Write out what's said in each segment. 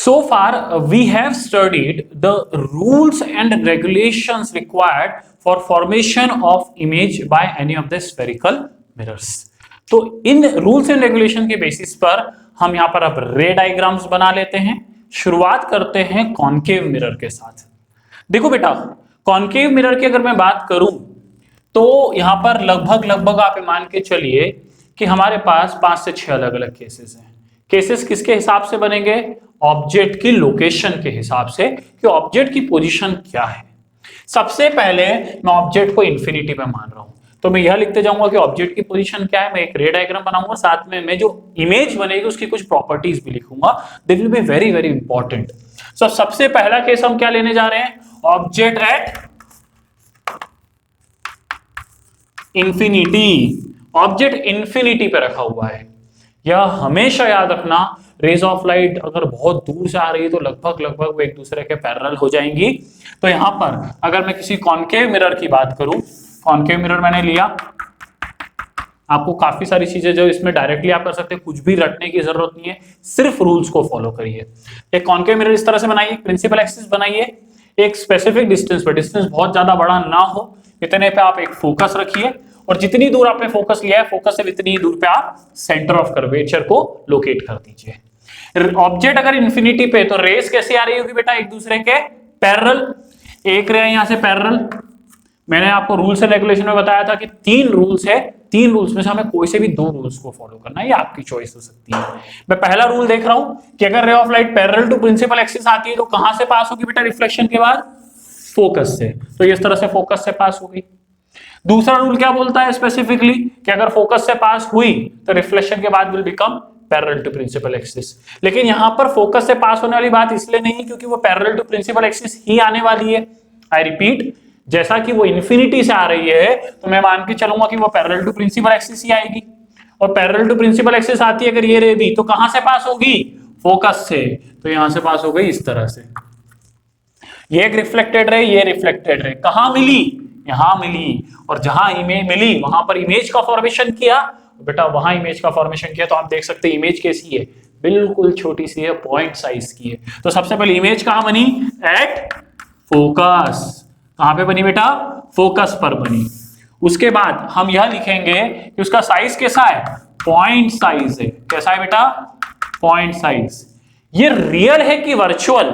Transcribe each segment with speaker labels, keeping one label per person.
Speaker 1: So far, we have studied the rules and regulations required for formation of image by any of the spherical mirrors. तो इन rules and regulation के basis पर हम यहां पर अब रे डायग्राम्स बना लेते हैं। शुरुआत करते हैं कॉन्केव मिरर के साथ। देखो बेटा, कॉन्केव मिरर की अगर मैं बात करूं तो यहां पर लगभग आप मान के चलिए कि हमारे पास 5 से 6 अलग अलग केसेस हैं। केसेस किसके हिसाब से बनेंगे? ऑब्जेक्ट की लोकेशन के हिसाब से कि ऑब्जेक्ट की पोजीशन क्या है। सबसे पहले मैं ऑब्जेक्ट को इंफिनिटी पे मान रहा हूं, तो मैं यह लिखते जाऊंगा कि ऑब्जेक्ट की पोजीशन क्या है। मैं एक रे डायग्राम बनाऊंगा, साथ में मैं जो इमेज बनेगी उसकी कुछ प्रॉपर्टीज भी लिखूंगा। This will be very very important. So सबसे पहला केस हम क्या लेने जा रहे हैं? Object at infinity. Object infinity पे रखा हुआ है। यह हमेशा याद रखना, रेज ऑफ लाइट अगर बहुत दूर से आ रही है तो लगभग वो एक दूसरे के पैरेलल हो जाएंगी। तो यहां पर अगर मैं किसी कॉन्केव मिरर की बात करूं, कॉन्केव मिरर मैंने लिया, आपको काफी सारी चीजें जो इसमें डायरेक्टली आप कर सकते हैं, कुछ भी रटने की जरूरत नहीं है, सिर्फ रूल्स को फॉलो करिए। एक कॉन्केव मिरर इस तरह से बनाइए, प्रिंसिपल एक्सिस बनाइए, एक स्पेसिफिक डिस्टेंस पर, डिस्टेंस बहुत ज्यादा बड़ा ना हो, इतने पे आप एक फोकस रखिए और जितनी दूर आपने फोकस लिया है, फोकस से इतनी दूर पे आप सेंटर ऑफ कर्वेचर को लोकेट कर दीजिए। ऑब्जेक्ट अगर इंफिनिटी पे, तो रेस कैसे आ रही होगी बेटा? एक दूसरे के पैरेलल। एक रे यहां से पैरेलल। मैंने आपको रूल्स एंड रेगुलेशन में बताया था कि 3 रूल्स है, 3 रूल्स में से हमें कोई से भी 2 रूल्स को फॉलो करना है, ये आपकी चॉइस हो सकती है। मैं पहला रूल देख रहा हूं कि अगर ray of light parallel to principal axis आती है तो कहां से पास होगी बेटा? रिफ्लेक्शन के बाद फोकस से। तो इस तरह से फोकस से पास हो गई। दूसरा रूल क्या बोलता है स्पेसिफिकली कि अगर फोकस से पास हुई तो रिफ्लेक्शन के बाद will become parallel to principal axis. लेकिन यहां पर फोकस से पास होने वाली बात इसलिए नहीं क्योंकि वो पैरेलल टू प्रिंसिपल एक्सिस ही आने वाली है। आई रिपीट, जैसा कि वो इन्फिनिटी से आ रही है तो मैं मान के चलूंगा कि वो पैरेलल टू प्रिंसिपल एक्सिस ही आएगी। और पैरेलल टू प्रिंसिपल एक्सिस आती है अगर ये रे भी, तो कहां से पास होगी? फोकस से। तो यहां से पास हो गई इस तरह से। ये एक रिफ्लेक्टेड रे, ये रिफ्लेक्टेड रे कहां मिली? यहां मिली। और जहां इमेज मिली वहां पर इमेज का फॉर्मेशन किया बेटा, वहां इमेज का फॉर्मेशन किया तो आप देख सकते हैं इमेज कैसी है, बिल्कुल छोटी सी है, पॉइंट साइज की है। तो सबसे पहले इमेज कहां बनी? At focus. कहां पे बनी बेटा? फोकस पर बनी। उसके बाद हम यह लिखेंगे कि उसका साइज कैसा है? पॉइंट साइज है। कैसा है बेटा? Point size. ये रियल है कि वर्चुअल?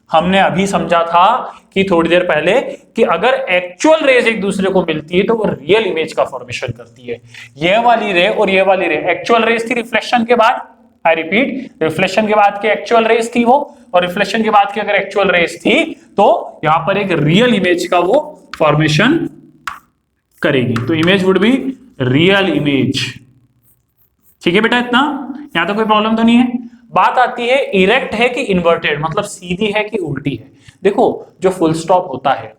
Speaker 1: हमने अभी समझा था कि थोड़ी देर पहले कि अगर एक्चुअल रेज एक दूसरे को मिलती है तो वो रियल इमेज का फॉर्मेशन करती है। ये वाली रे और ये वाली रे एक्चुअल रेज थी रिफ्लेक्शन के बाद। आई रिपीट, रिफ्लेक्शन के बाद की एक्चुअल रेज थी वो, और रिफ्लेक्शन के बाद की अगर एक्चुअल रेज थी तो यहां पर एक रियल इमेज का वो फॉर्मेशन करेगी। तो image would be real image. ठीक है बेटा, इतना यहां तो कोई प्रॉब्लम तो नहीं है। बात आती है इरेक्ट है कि इन्वर्टेड, मतलब सीधी है कि उल्टी है। देखो, जो फुल स्टॉप होता है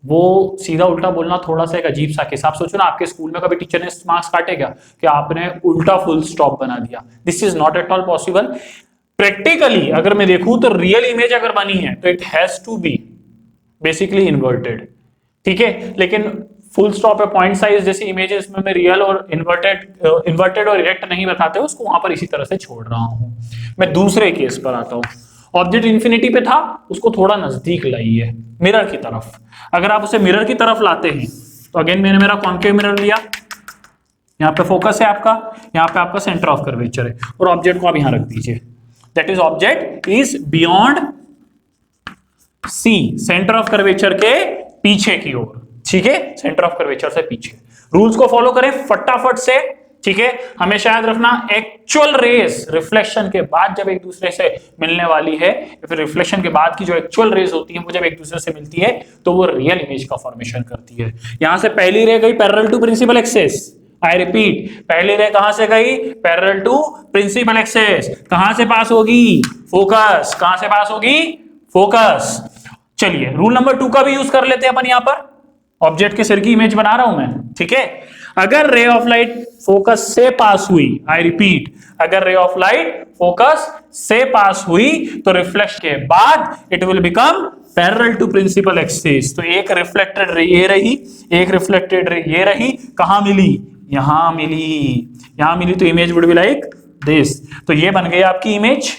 Speaker 1: वो सीधा उल्टा बोलना थोड़ा सा एक अजीब सा केस। आप सोचो ना, आपके स्कूल में कभी टीचर ने मार्क्स काटेगा कि आपने उल्टा फुल स्टॉप बना दिया। This is not at all possible. Practically अगर मैं देखूं तो रियल इमेज अगर बनी है तो it has to be basically inverted. ठीक है, लेकिन फुल स्टॉप है, पॉइंट साइज जैसी इमेजेस में मैं रियल और इन्वर्टेड और इरेक्ट नहीं बताते, उसको वहां पर इसी तरह से छोड़ रहा हूं। मैं दूसरे केस पर आता हूं। ऑब्जेक्ट इंफिनिटी पे था, उसको थोड़ा नजदीक लाइए मिरर की तरफ। अगर आप उसे मिरर की तरफ लाते हैं तो अगेन मैंने मेरा कॉन्केव मिरर लिया, यहाँ पे फोकस है आपका, यहाँ पे आपका सेंटर ऑफ कर्वेचर है, और ऑब्जेक्ट को आप यहां रख दीजिए। That is object is beyond C, centre of curvature के पीछे की ओर। ठीक है, सेंटर ऑफ कर्वेचर से पीछे। रूल्स को फॉलो करें फटाफट से। ठीक है, हमेशा याद रखना एक्चुअल रेस रिफ्लेक्शन के बाद जब एक दूसरे से मिलने वाली है, फिर रिफ्लेक्शन के बाद की जो एक्चुअल रेस होती है वो जब एक दूसरे से मिलती है तो वो रियल इमेज का फॉर्मेशन करती है। यहां से पहली रे गई parallel to principal axis. I repeat, पहली रे कहां से गई? Parallel to principal axis. कहां से पास होगी? फोकस। कहां से पास होगी? फोकस। चलिए रूल नंबर 2 का भी यूज कर लेते हैं अपन। यहां पर ऑब्जेक्ट के सिर की इमेज बना रहा हूं मैं। ठीक है, अगर रे ऑफ लाइट फोकस से पास हुई, आई रिपीट, अगर रे ऑफ लाइट फोकस से पास हुई तो रिफ्लेक्शन के बाद it will become parallel to principal axis. तो एक रिफ्लेक्टेड रे ये रही, एक रिफ्लेक्टेड रे ये रही। कहां मिली? यहां मिली। यहां मिली तो image would be like this. तो ये बन गई आपकी इमेज।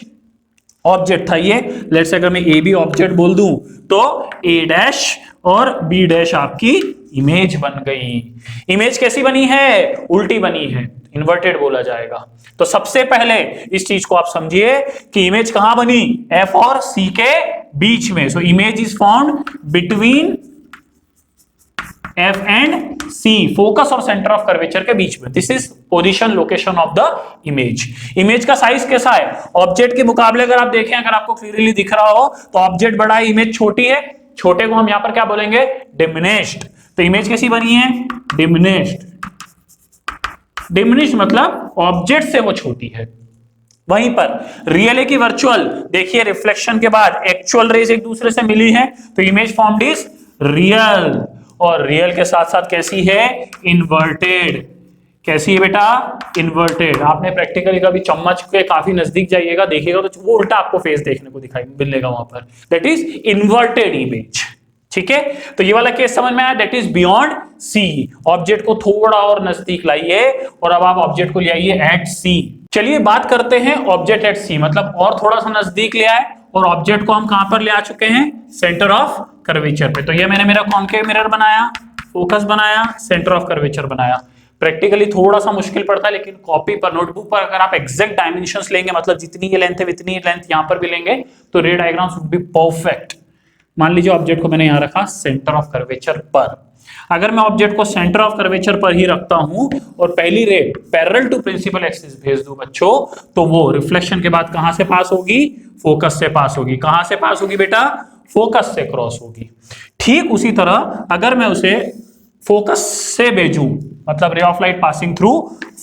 Speaker 1: ऑब्जेक्ट था ये, लेट्स से अगर मैं ए बी ऑब्जेक्ट बोल दूं तो ए डैश और बी डैश आपकी इमेज बन गई। इमेज कैसी बनी है? उल्टी बनी है, इन्वर्टेड बोला जाएगा। तो सबसे पहले इस चीज को आप समझिए कि इमेज कहां बनी? एफ और सी के बीच में। So image is found between F and C, focus और सेंटर ऑफ कर्वेचर के बीच में। This is position location of the image. Image का साइज कैसा है? ऑब्जेक्ट के मुकाबले अगर आप देखें, अगर आपको क्लियरली दिख रहा हो तो ऑब्जेक्ट बड़ा है, इमेज छोटी है। छोटे को हम यहां पर क्या बोलेंगे? डिमिनिश्ड। तो इमेज कैसी बनी है? डिमिनिश्ड। डिमिनिश्ड मतलब ऑब्जेक्ट से वो छोटी है। वहीं पर रियल है कि वर्चुअल? देखिए रिफ्लेक्शन के बाद एक्चुअल रेज एक दूसरे से मिली है तो इमेज फॉर्म्ड इज रियल। और रियल के साथ साथ कैसी है? इन्वर्टेड। कैसी है बेटा? इन्वर्टेड। आपने प्रैक्टिकली कभी चम्मच के काफी नजदीक जाइएगा, देखिएगा तो वो उल्टा आपको फेस देखने को दिखाई मिलेगा वहां पर। That is inverted image. ठीक है, तो ये वाला केस समझ में आया? That is beyond C. Object को थोड़ा और नजदीक लाइए और अब आप ऑब्जेक्ट को ले आइए एट सी। चलिए बात करते हैं ऑब्जेक्ट एट सी, मतलब और थोड़ा सा नजदीक ले आए और ऑब्जेक्ट को हम कहां पर ले आ चुके हैं? सेंटर ऑफ कर्वेचर पे। तो ये मैंने मेरा कॉन्केव मिरर बनाया, फोकस बनाया, सेंटर ऑफ कर्वेचर बनाया। प्रैक्टिकली थोड़ा सा मुश्किल पड़ता है, लेकिन कॉपी पर, नोटबुक पर अगर आप एग्जैक्ट डायमेंशंस लेंगे, मतलब जितनी ये लेंथ है उतनी लेंथ यहां पर भी लेंगे, तो रे डायग्राम्स वुड बी परफेक्ट। मान लीजिए ऑब्जेक्ट को मैंने यहां रखा सेंटर ऑफ कर्वेचर पर। अगर मैं ऑब्जेक्ट को सेंटर ऑफ कर्वेचर पर ही रखता हूं और पहली ray parallel to principal axis भेज दूं बच्चों, तो वो रिफ्लेक्शन के बाद कहां से पास होगी? फोकस से पास होगी। कहां से पास होगी बेटा? फोकस से क्रॉस होगी। ठीक उसी तरह अगर मैं उसे फोकस से भेजूं, मतलब रे of light passing through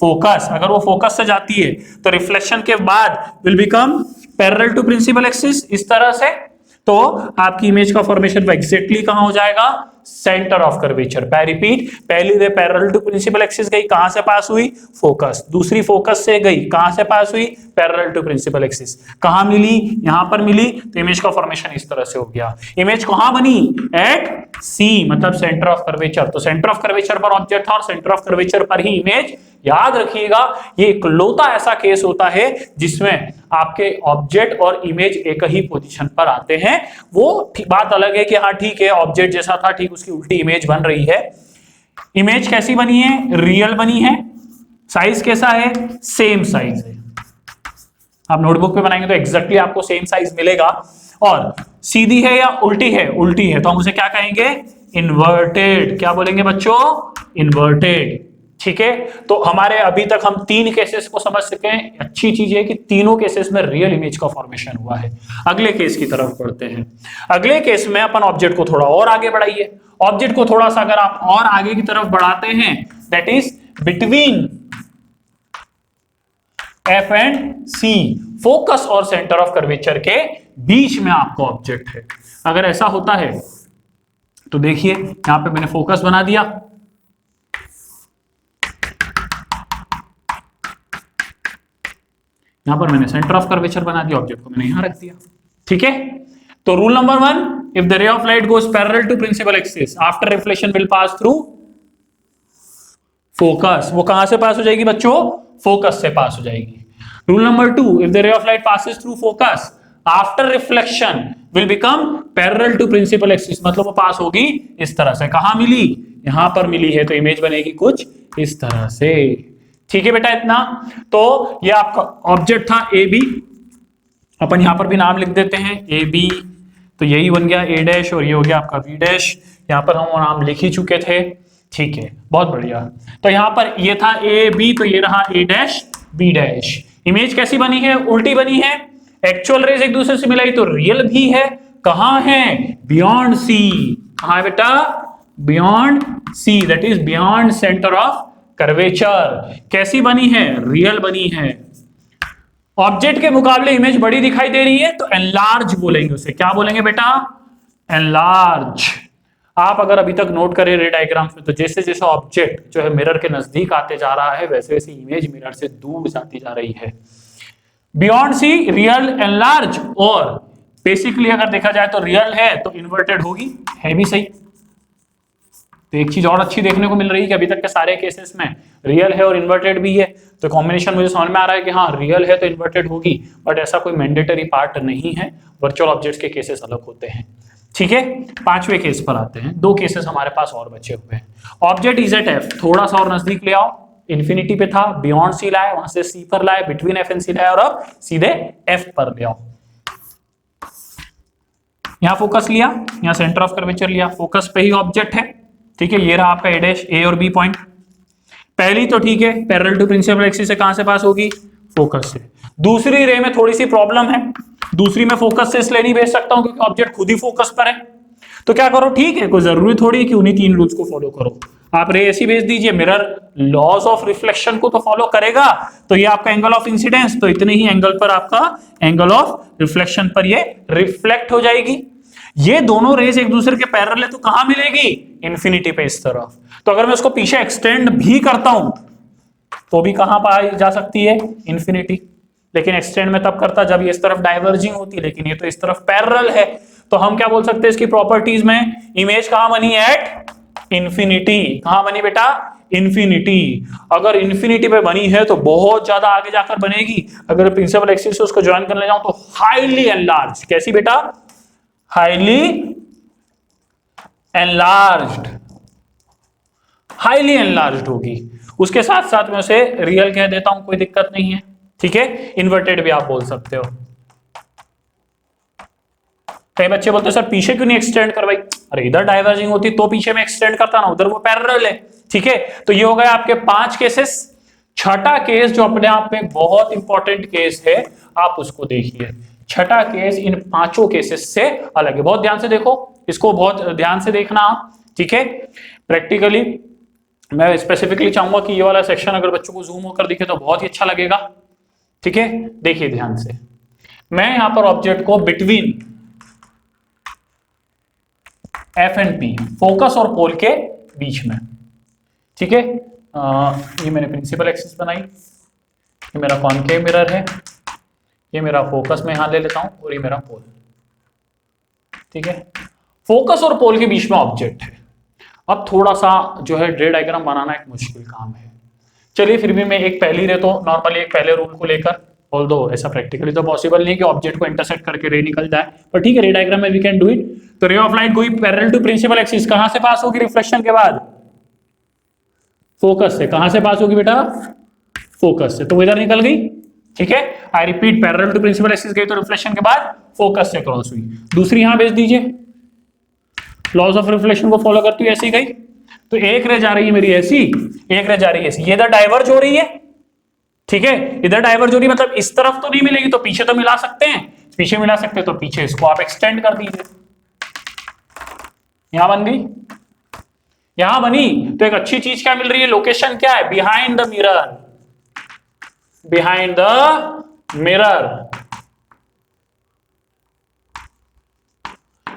Speaker 1: focus, अगर वो फोकस से जाती है तो रिफ्लेक्शन के बाद will become parallel to principal axis इस तरह से। तो आपकी इमेज का फॉर्मेशन एग्जैक्टली कहां हो जाएगा? Centre of curvature. रिपीट, पहली ray parallel to principal axis गई, कहां से पास हुई? फोकस। दूसरी फोकस से गई, कहां से पास हुई? Parallel to principal axis. कहां मिली? यहां पर मिली, तो इमेज का फॉर्मेशन इस तरह से हो गया। इमेज कहां बनी? एट सी, मतलब सेंटर ऑफ कर्वेचर। तो सेंटर ऑफ कर्वेचर पर ऑब्जेक्ट था और सेंटर ऑफ कर्वेचर पर ही इमेज। याद रखिएगा, ये इकलौता ऐसा केस होता है जिसमें आपके ऑब्जेक्ट और इमेज एक ही पोजीशन पर आते हैं। वो बात अलग है कि हाँ ठीक है, ऑब्जेक्ट जैसा था, ठीक उसकी उल्टी इमेज बन रही है। इमेज कैसी बनी है? रियल बनी है। साइज कैसा है? सेम साइज है। आप नोटबुक पे बनाएंगे तो एग्जैक्टली आपको सेम साइज मिलेगा। और सीधी है या उल्टी है? उल्टी है, तो हम उसे क्या कहेंगे? इन्वर्टेड। क्या बोलेंगे बच्चों? इन्वर्टेड। ठीक है, तो हमारे अभी तक हम 3 केसेस को समझ सके। अच्छी चीज है कि तीनों केसेस में रियल इमेज का फॉर्मेशन हुआ है। अगले केस की तरफ बढ़ते हैं। अगले केस में अपन ऑब्जेक्ट को थोड़ा और आगे बढ़ाइए। ऑब्जेक्ट को थोड़ा सा अगर आप और आगे की तरफ बढ़ाते हैं, that is between F and C, focus और सेंटर ऑफ कर्वेचर के बीच में आपका ऑब्जेक्ट है। अगर ऐसा होता है तो देखिए यहां पे मैंने फोकस बना दिया, यहां पर मैंने सेंटर ऑफ कर्वेचर बना दिया, ऑब्जेक्ट को मैंने यहां रख दिया। ठीक है, तो rule number 1, if the ray of light goes parallel to principal axis after reflection will pass through focus. वो कहां से पास हो जाएगी बच्चों? फोकस से पास हो जाएगी। Rule number 2, if the ray of light passes through focus after reflection will become parallel to principal axis, मतलब वो पास होगी इस तरह से। कहां मिली? यहां पर मिली है, तो इमेज बनेगी कुछ इस तरह से। ठीक है बेटा, इतना तो ये आपका ऑब्जेक्ट था ए बी। अपन यहां पर भी नाम लिख देते हैं ए बी, तो यही बन गया ए डैश और ये हो गया आपका बी डैश। यहां पर हम नाम लिख ही चुके थे। ठीक है, बहुत बढ़िया। तो यहां पर ये था ए बी, तो ये रहा ए डैश बी डैश। इमेज कैसी बनी है? उल्टी बनी है। एक्चुअल रेज एक दूसरे से मिलाई तो रियल भी है। कहां है? Beyond C. कहां है बेटा? Beyond C, that is beyond centre of curvature. कैसी बनी है? रियल बनी है। ऑब्जेक्ट के मुकाबले इमेज बड़ी दिखाई दे रही है तो एनलार्ज बोलेंगे उसे। क्या बोलेंगे बेटा? एनलार्ज। आप अगर अभी तक नोट करें रे डायग्राम्स में, तो जैसे जैसे ऑब्जेक्ट जो है मिरर के नजदीक आते जा रहा है, वैसे वैसे इमेज मिरर से दूर जाती जा रही है। Beyond C, real, enlarge. और बेसिकली अगर देखा जाए तो रियल है तो इन्वर्टेड होगी, है भी सही। तो एक चीज और अच्छी देखने को मिल रही है कि अभी तक के सारे केसेस में रियल है और इन्वर्टेड भी है। तो कॉम्बिनेशन मुझे समझ में आ रहा है कि हाँ रियल है तो इन्वर्टेड होगी, बट ऐसा कोई मैंडेटरी पार्ट नहीं है, वर्चुअल ऑब्जेक्ट्स के केसेस अलग होते हैं। ठीक है, पांचवें केस पर आते हैं, दो केसेस हमारे पास और बचे हुए हैं। ऑब्जेक्ट इज एट एफ, थोड़ा सा और नजदीक ले आओ, इन्फिनिटी पे था, बियॉन्ड सी लाए, वहां से सी पर लाए, बिटवीन एफ एंड सी लाए, और अब सीधे एफ पर ले आओ। यहां फोकस लिया, यहां सेंटर ऑफ कर्वेचर लिया, फोकस पे ही ऑब्जेक्ट है। ठीक है, ये रहा आपका ए डैश, ए और बी पॉइंट। पहली तो ठीक है, पैरेलल टू प्रिंसिपल एक्सिस से कहां से पास होगी, फोकस से। दूसरी रे में थोड़ी सी प्रॉब्लम है, दूसरी में फोकस से इसलिए नहीं भेज सकता हूं क्योंकि ऑब्जेक्ट खुद ही फोकस पर है। तो क्या करो, ठीक है, कोई जरूरी थोड़ी है कि उन्हीं तीन रूल्स को फॉलो करो, आप रे ऐसी भेज दीजिए, मिरर लॉज ऑफ रिफ्लेक्शन को तो फॉलो करेगा, तो ये आपका एंगल ऑफ इंसिडेंस, तो इतने ही एंगल पर आपका एंगल ऑफ रिफ्लेक्शन पर ये रिफ्लेक्ट हो जाएगी। ये दोनों रेज एक दूसरे के पैरेलल है तो कहां मिलेगी, इन्फिनिटी पे इस तरफ। तो अगर मैं उसको पीछे एक्सटेंड भी करता हूं तो भी कहां पाई जा सकती है, इन्फिनिटी। लेकिन एक्सटेंड में तब करता जब ये इस तरफ डाइवर्जिंग होती, लेकिन ये तो इस तरफ पैरेलल है, तो हम क्या बोल सकते हैं इसकी प्रॉपर्टीज में, इमेज कहां बनी, एट इन्फिनिटी। कहां बनी बेटा, इन्फिनिटी। अगर इन्फिनिटी पे बनी है तो बहुत ज्यादा आगे जाकर बनेगी, अगर प्रिंसिपल एक्सिस से उसको ज्वाइन करने जाऊं तो हाईली एनलार्ज। कैसी बेटा, हाईली एनलार्ज्ड, हाईली एनलार्ज्ड होगी। उसके साथ साथ मैं उसे रियल कह देता हूं, कोई दिक्कत नहीं है। ठीक है, इन्वर्टेड भी आप बोल सकते हो। कई बच्चे बोलते हैं सर पीछे क्यों नहीं एक्सटेंड करवाई, अरे इधर डाइवर्जिंग होती तो पीछे में एक्सटेंड करता ना, उधर वो पैरेलल है। ठीक है, तो ये हो गए आपके 5 केसेस। छठा केस जो अपने आप में बहुत इंपॉर्टेंट केस है, आप उसको देखिए। छठा केस इन 5 केसेस से अलग है, बहुत ध्यान से देखो, इसको बहुत ध्यान से देखना आप। ठीक है, प्रैक्टिकली मैं स्पेसिफिकली चाहूंगा कि ये वाला सेक्शन अगर बच्चों को जूम होकर दिखे तो बहुत ही अच्छा लगेगा। ठीक है, देखिए ध्यान से, मैं यहां पर ऑब्जेक्ट को between F and P, focus और पोल के बीच में, ठीक है, ये मैंने प्रिंसिपल एक्सिस बनाई, ये मेरा कॉनकेव मिरर है, ये मेरा फोकस में यहां ले लेता हूं, और ये मेरा पोल। ठीक है, फोकस और पोल के बीच में ऑब्जेक्ट है। अब थोड़ा सा जो है रे डायग्राम बनाना एक मुश्किल काम है, चलिए फिर भी मैं एक पहली रे तो नॉर्मली एक पहले रूल को लेकर, ऑल्दो ऐसा प्रैक्टिकली तो पॉसिबल नहीं कि ऑब्जेक्ट को इंटरसेक्ट करके रे निकल जाए, पर ठीक है रे डायग्राम में वी कैन डू इट। तो ray of light going parallel to principal axis कहां से पास होगी रिफ्लेक्शन के बाद, फोकस से। कहां से पास होगी बेटा, फोकस से, तो वो इधर निकल गई। ठीक है, I repeat, parallel to principal axis गई तो रिफ्लेक्शन के बाद फोकस से क्रॉस हुई। दूसरी यहां भेज दीजिए, लॉज ऑफ रिफ्लेक्शन को फॉलो करती हुई ऐसी गई, तो एक रे जा रही है मेरी ऐसी, एक रे जा रही है ऐसी, ये इधर डाइवर्ज हो रही है। ठीक है, इधर डाइवर्ज हो रही है मतलब इस तरफ तो नहीं मिलेगी, तो पीछे तो मिला सकते हैं, पीछे मिला सकते हैं, तो पीछे इसको आप एक्सटेंड कर दीजिए। यहां बन गई, यहां बनी, तो एक अच्छी चीज क्या मिल रही है, लोकेशन क्या है, behind the mirror, behind the mirror,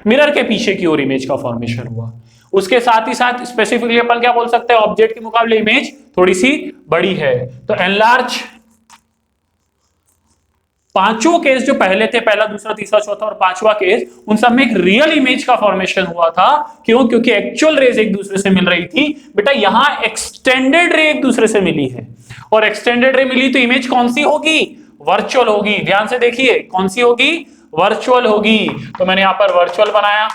Speaker 1: mirror के पीछे की ओर इमेज का फॉर्मेशन हुआ। उसके साथ ही साथ स्पेसिफिकली अपन क्या बोल सकते हैं, ऑब्जेक्ट के मुकाबले इमेज थोड़ी सी बड़ी है, तो एनलार्ज। पांचों केस जो पहले थे, पहला दूसरा तीसरा चौथा और पांचवा केस, उन सब में एक रियल इमेज का फॉर्मेशन हुआ था। क्यों, क्योंकि एक्चुअल रेज एक दूसरे से मिल रही थी। बेटा यहां एक्सटेंडेड रे एक दूसरे से मिली है, और एक्सटेंडेड रे मिली तो इमेज कौन सी होगी, वर्चुअल होगी। ध्यान से देखिए, कौन सी होगी, वर्चुअल होगी। तो मैंने यहां पर वर्चुअल बनाया।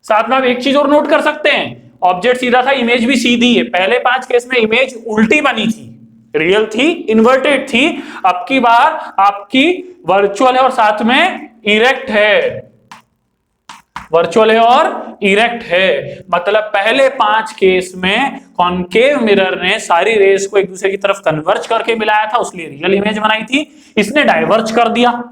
Speaker 1: साथ में आप एक चीज और नोट कर सकते हैं, ऑब्जेक्ट सीधा था, इमेज भी सीधी है। पहले 5 केस में इमेज उल्टी बनी थी, रियल थी, इन्वर्टेड थी। अब की बार आपकी वर्चुअल है और साथ में इरेक्ट है, वर्चुअल है और इरेक्ट है। मतलब पहले 5 केस में कॉनकेव मिरर ने सारी रेस को एक दूसरे की तरफ कन्वर्ज करके मिलाया था, उसलिए रियल इमेज बनाई थी। इसने डाइवर्ज कर दिया,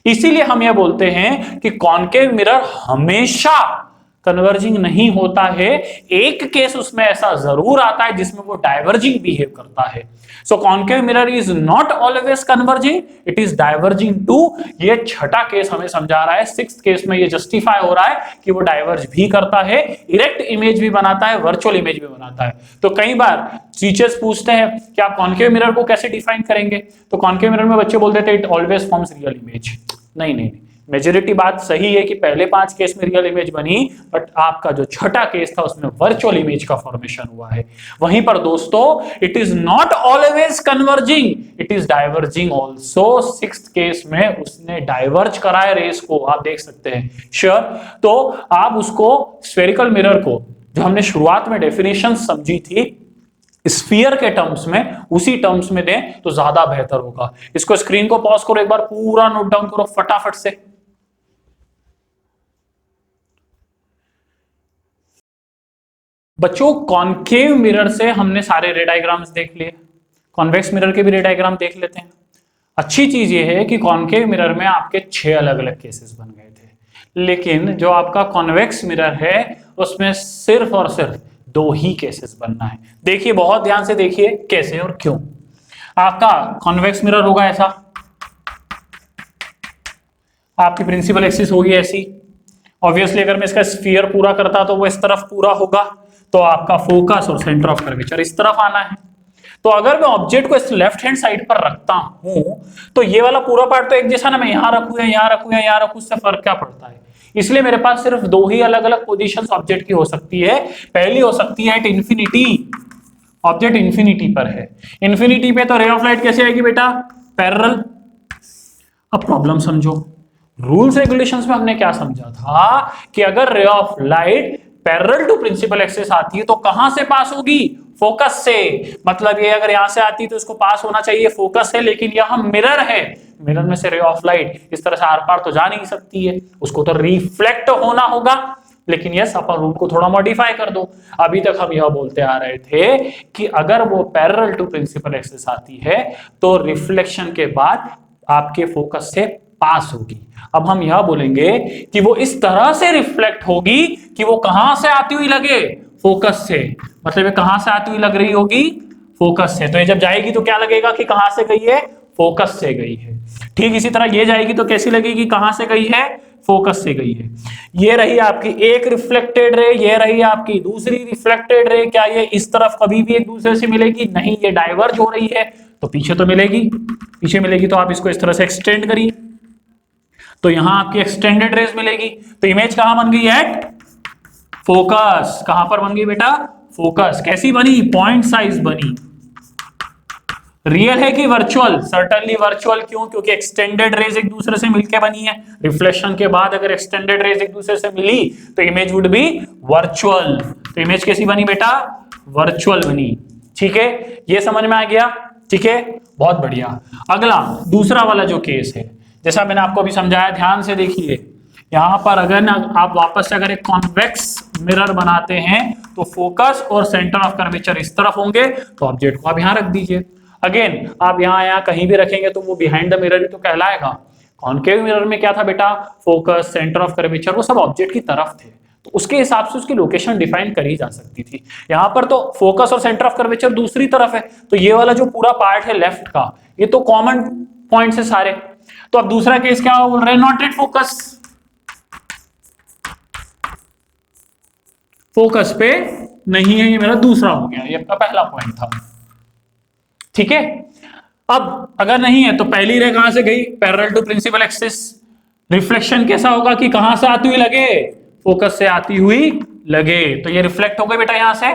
Speaker 1: इसीलिए हम यह बोलते हैं कि कॉनकेव मिरर हमेशा कन्वर्जिंग नहीं होता है। एक केस उसमें ऐसा जरूर आता है जिसमें वो डाइवर्जिंग बिहेव करता है। So concave mirror is not always converging, it is diverging too. ये छठा केस हमें समझा रहा है। 6th केस में ये जस्टिफाई हो रहा है कि वो डाइवर्ज भी करता है, इरेक्ट इमेज भी बनाता है, वर्चुअल इमेज भी बनाता है। तो कई बार टीचर्स पूछते हैं कि आप कॉनकेव मिरर को कैसे डिफाइन करेंगे, तो कॉनकेव मिरर में बच्चे बोल देते हैं it always forms real image. नहीं नहीं, मेजॉरिटी बात सही है कि पहले 5 केस में रियल इमेज बनी, बट आपका जो छठा केस था उसमें वर्चुअल इमेज का फॉर्मेशन हुआ है। वहीं पर दोस्तों it is not always converging, it is diverging also. 6th case में उसने डाइवर्ज करा है रेस को, आप देख सकते हैं। श्योर? तो आप उसको स्फेरिकल मिरर को, जो हमने शुरुआत में डेफिनेशन समझी थी स्फीयर के टर्म्स में, उसी टर्म्स में दें तो ज्यादा बेहतर होगा। इसको स्क्रीन को पॉज करो, एक बार पूरा नोट डाउन करो फटाफट से। बच्चों कॉन्केव मिरर से हमने सारे रे डायग्राम्स देख लिए, कॉन्वेक्स मिरर के भी रे डायग्राम देख लेते हैं। अच्छी चीज ये है कि कॉन्केव मिरर में आपके 6 अलग अलग केसेस बन गए थे, लेकिन जो आपका कॉन्वेक्स मिरर है उसमें सिर्फ और सिर्फ 2 ही केसेस बनना है। देखिए बहुत ध्यान से देखिए कैसे और क्यों। आपका कॉन्वेक्स मिरर होगा ऐसा, आपकी प्रिंसिपल एक्सिस होगी ऐसी। ऑब्वियसली अगर मैं इसका स्फीयर पूरा करता तो वो इस तरफ पूरा होगा, तो आपका फोकस और सेंटर ऑफ कर्वेचर इस तरफ आना है। तो अगर मैं ऑब्जेक्ट को इस लेफ्ट हैंड साइड पर रखता हूं तो ये वाला पूरा पार्ट तो एक जैसा ना, मैं यहां रखूं या यहां रखूं या यहां रखूं, उससे फर्क क्या पड़ता है। इसलिए मेरे पास सिर्फ 2 ही अलग अलग पोजीशंस ऑब्जेक्ट की हो सकती है। पहली हो सकती है एट इंफिनिटी, ऑब्जेक्ट इंफिनिटी पर है। इंफिनिटी पे तो रे ऑफ लाइट कैसे आएगी बेटा? पैरेलल। अब प्रॉब्लम समझो, रूल्स रेगुलेशंस में हमने क्या समझा था कि अगर ray of light parallel to principal axis आती है तो कहां से पास होगी? फोकस से। मतलब ये अगर यहां से आती है तो इसको पास होना चाहिए फोकस से, लेकिन यहां मिरर है, मिरर में से रे ऑफ लाइट इस तरह से आर पार तो जा नहीं सकती है, उसको तो रिफ्लेक्ट होना होगा। लेकिन यस, अपन रूल को थोड़ा मॉडिफाई कर दो। अभी तक हम यह बोलते आ रहे थे कि अगर वो पैरेलल टू प्रिंसिपल एक्सिस आती है तो रिफ्लेक्शन के बाद आपके फोकस से पास होगी। अब हम यह बोलेंगे कि वो इस तरह से रिफ्लेक्ट होगी कि वो कहां से आती हुई लगे? फोकस से। मतलब ये कहां से आती हुई लग रही होगी? फोकस से। तो ये जब जाएगी तो क्या लगेगा कि कहां से गई है? फोकस से गई है। ठीक इसी तरह ये जाएगी तो कैसी लगेगी? कहां से गई है? फोकस से गई है। ये रही आपकी एक रिफ्लेक्टेड रे, ये रही आपकी दूसरी रिफ्लेक्टेड रे। क्या ये इस तरफ कभी भी एक दूसरे से मिलेगी? नहीं, ये डाइवर्ज हो रही है। तो पीछे तो मिलेगी, पीछे मिलेगी तो आप इसको इस तरह से एक्सटेंड करिए, तो यहां आपकी एक्सटेंडेड रेज मिलेगी। तो इमेज कहां बन गई? At focus. कहां पर बन गई बेटा? फोकस। कैसी बनी? पॉइंट साइज बनी। रियल है कि वर्चुअल? Certainly virtual. क्यों? क्योंकि एक्सटेंडेड रेज एक दूसरे से मिलकर बनी है। रिफ्लेक्शन के बाद अगर एक्सटेंडेड रेज एक दूसरे से मिली तो इमेज वुड बी वर्चुअल। तो इमेज कैसी बनी बेटा? वर्चुअल बनी। ठीक है, ये समझ में आ गया? ठीक है, बहुत बढ़िया। अगला दूसरा वाला जो केस है, जैसा मैंने आपको अभी समझाया, ध्यान से देखिए। यहां पर अगर ना आप वापस से अगर एक कॉन्वेक्स मिरर बनाते हैं तो फोकस और सेंटर ऑफ कर्वेचर इस तरफ होंगे, तो ऑब्जेक्ट को आप यहां रख दीजिए। अगेन आप यहां कहीं भी रखेंगे तो वो बिहाइंड द मिरर ही तो कहलाएगा। कॉन्केव मिरर में क्या था बेटा? फोकस, सेंटर ऑफ कर्वेचर, वो सब ऑब्जेक्ट की तरफ थे, तो उसके हिसाब से उसकी लोकेशन डिफाइन करी जा सकती थी। यहां पर तो फोकस और सेंटर ऑफ कर्वेचर दूसरी तरफ है, तो ये वाला जो पूरा पार्ट है लेफ्ट का, ये तो कॉमन पॉइंट है सारे। तो अब दूसरा केस क्या बोल रहे हैं? Not at focus. फोकस पे नहीं है, ये मेरा दूसरा हो गया, ये आपका पहला पॉइंट था। ठीक है, अब अगर नहीं है तो पहली रे कहां से गई? Parallel to principal axis. Reflection कैसा होगा कि कहां से आती हुई लगे? फोकस से आती हुई लगे, तो ये रिफ्लेक्ट हो गई बेटा यहां से।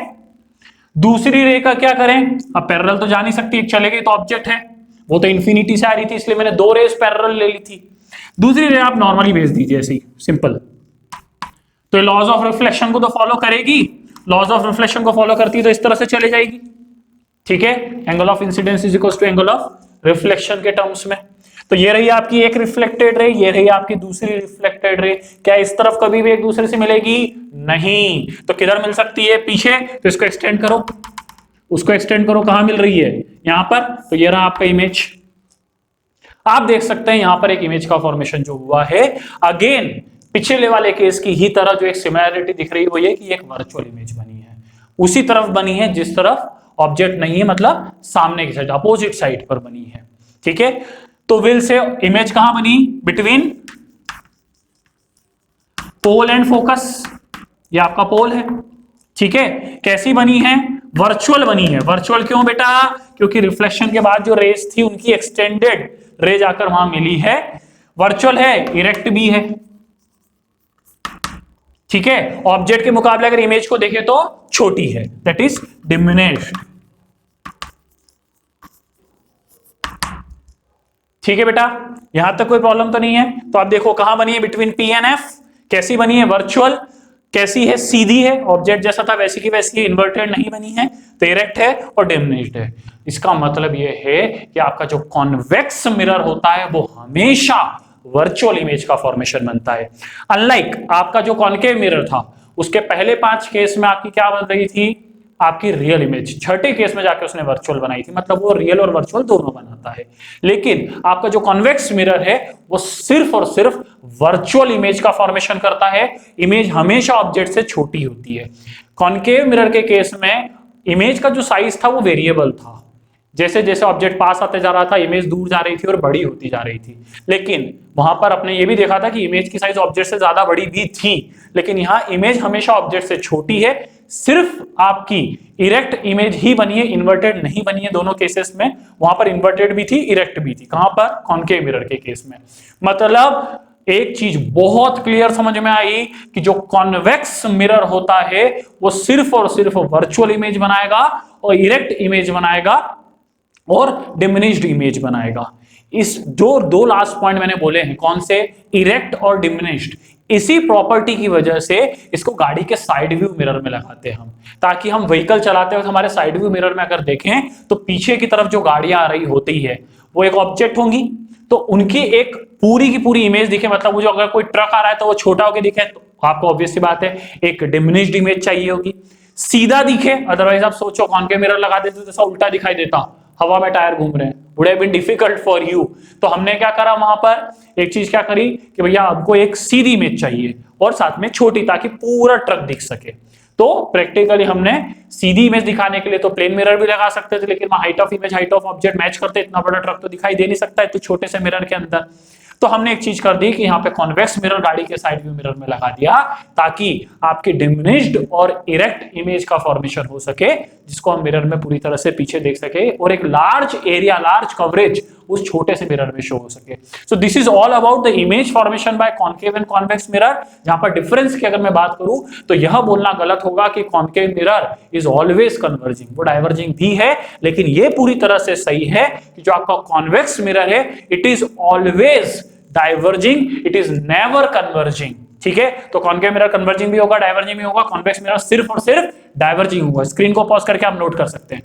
Speaker 1: दूसरी रे का क्या करें? अब पैरेलल तो जा नहीं सकती, एक चले गई तो ऑब्जेक्ट है, वो तो इंफिनिटी से आ रही थी, इसलिए मैंने 2 रेस पैरेलल ले ली थी। दूसरी रे आप नॉर्मली भेज दीजिए ऐसे ही, सिंपल। तो लॉज ऑफ रिफ्लेक्शन को तो फॉलो करेगी, लॉज ऑफ रिफ्लेक्शन को फॉलो करती है तो इस तरह से चले जाएगी। ठीक है, angle of incidence is equal to angle of reflection के टर्म्स में। तो ये रही आपकी एक रिफ्लेक्टेड रे, ये रही आपकी दूसरी रिफ्लेक्टेड रे। क्या इस तरफ कभी भी एक दूसरे से मिलेगी? नहीं। तो किधर मिल सकती है? पीछे। तो इसको एक्सटेंड करो, उसको एक्सटेंड करो, कहां मिल रही है? यहां पर। तो ये रहा आपका इमेज। आप देख सकते हैं यहां पर एक इमेज का फॉर्मेशन जो हुआ है। अगेन पिछले वाले केस की ही तरह जो एक सिमिलरिटी दिख रही है वो ये कि एक वर्चुअल इमेज बनी है, उसी तरफ बनी है जिस तरफ ऑब्जेक्ट नहीं है, मतलब सामने की साइड, अपोजिट साइड पर बनी है। ठीक है, तो विल से इमेज कहां बनी? Between pole and focus. ये आपका पोल है। ठीक है, कैसी बनी है? वर्चुअल बनी है। वर्चुअल क्यों बेटा? क्योंकि रिफ्लेक्शन के बाद जो रेज थी उनकी एक्सटेंडेड रे जाकर वहां मिली है। वर्चुअल है, इरेक्ट भी है। ठीक है, ऑब्जेक्ट के मुकाबले अगर इमेज को देखें तो छोटी है, दैट इज डिमिनिश्ड। ठीक है बेटा, यहां तक कोई प्रॉब्लम तो नहीं है। तो आप देखो कहां बनी है, बिटवीन पी एंड एफ। कैसी बनी है, वर्चुअल। कैसी है, सीधी है, ऑब्जेक्ट जैसा था वैसी की वैसी, इन्वर्टेड नहीं बनी है, तो इरेक्ट है और डिमिनिश्ड है। इसका मतलब यह है कि आपका जो कॉन्वेक्स मिरर होता है वो हमेशा वर्चुअल इमेज का फॉर्मेशन बनता है। अनलाइक आपका जो कॉन्केव मिरर था, उसके पहले 5 केस में आपकी क्या बन रही थी, आपकी रियल इमेज। छठे केस में जाके उसने वर्चुअल बनाई थी, मतलब वो रियल और वर्चुअल दोनों बनाता है। लेकिन आपका जो कॉन्वेक्स मिरर है वो सिर्फ और सिर्फ वर्चुअल इमेज का फॉर्मेशन करता है। इमेज हमेशा ऑब्जेक्ट से छोटी होती है। कॉन्केव मिरर के केस में इमेज का जो साइज था वो वेरिएबल था, जैसे जैसे ऑब्जेक्ट पास आते जा रहा था इमेज दूर जा रही थी और बड़ी होती जा रही थी। लेकिन वहां पर आपने ये भी देखा था कि इमेज की साइज ऑब्जेक्ट से ज्यादा बड़ी भी थी, लेकिन यहां इमेज हमेशा ऑब्जेक्ट से छोटी है। सिर्फ आपकी इरेक्ट इमेज ही बनी है, इन्वर्टेड नहीं बनी है दोनों केसेस में। वहां पर इन्वर्टेड भी थी, इरेक्ट भी थी। कहां पर, कॉन्केव मिरर के केस में। मतलब एक चीज बहुत क्लियर समझ में आई कि जो कॉन्वेक्स मिरर होता है वो सिर्फ और सिर्फ वर्चुअल इमेज बनाएगा और इरेक्ट इमेज बनाएगा और डिमिनिश्ड इमेज बनाएगा। इस जो दो लास्ट पॉइंट मैंने बोले हैं, कौन से, इरेक्ट और डिमिनिश्ड, इसी प्रॉपर्टी की वजह से इसको गाड़ी के साइड व्यू मिरर में लगाते हैं हम, ताकि हम व्हीकल चलाते वक्त हमारे साइड व्यू मिरर में अगर देखें तो पीछे की तरफ जो गाड़ियां आ रही होती है वो एक ऑब्जेक्ट होंगी, तो उनकी एक पूरी की पूरी इमेज दिखे। मतलब वो जो अगर कोई ट्रक आ रहा है तो वो छोटा होकर दिखे, तो आपको ऑब्वियस सी बात है एक डिमिनिश्ड इमेज चाहिए होगी। सीधा दिखे, अदरवाइज आप सोचो कॉन्केव मिरर लगा देते तो ऐसा उल्टा दिखाई देता, हवा में टायर घूम रहे हैं, would have been difficult for you. तो हमने क्या करा, वहां पर एक चीज क्या करी कि भैया आपको एक सीधी इमेज चाहिए और साथ में छोटी, ताकि पूरा ट्रक दिख सके। तो प्रैक्टिकली हमने सीधी इमेज दिखाने के लिए तो प्लेन मिरर भी लगा सकते थे, लेकिन height of image height of object match करते, इतना बड़ा ट्रक तो दिखाई दे नहीं सकता है तो छोटे से मिरर के अंदर। तो हमने एक चीज कर दी कि यहाँ पे कॉन्वेक्स मिरर गाड़ी के साइड व्यू मिरर में लगा दिया, ताकि आपकी डिमिनिश्ड और इरेक्ट इमेज का फॉर्मेशन हो सके, जिसको हम मिरर में पूरी तरह से पीछे देख सके और एक लार्ज एरिया, लार्ज कवरेज उस छोटे से मिरर में शो हो सके। So this is all about the image formation by concave and convex mirror. जहां पर डिफरेंस की अगर मैं बात करूं तो यह बोलना गलत होगा कि concave mirror is always converging, वो डाइवर्जिंग भी है, लेकिन ये पूरी तरह से सही है कि जो आपका कॉन्वेक्स मिरर है it is always diverging, it is never converging. ठीक है, तो कॉन्केव मिरर कन्वर्जिंग भी होगा, डाइवर्जिंग भी होगा, कॉन्वेक्स मिरर सिर्फ और सिर्फ डाइवर्जिंग होगा। स्क्रीन को पॉज करके आप नोट कर सकते हैं।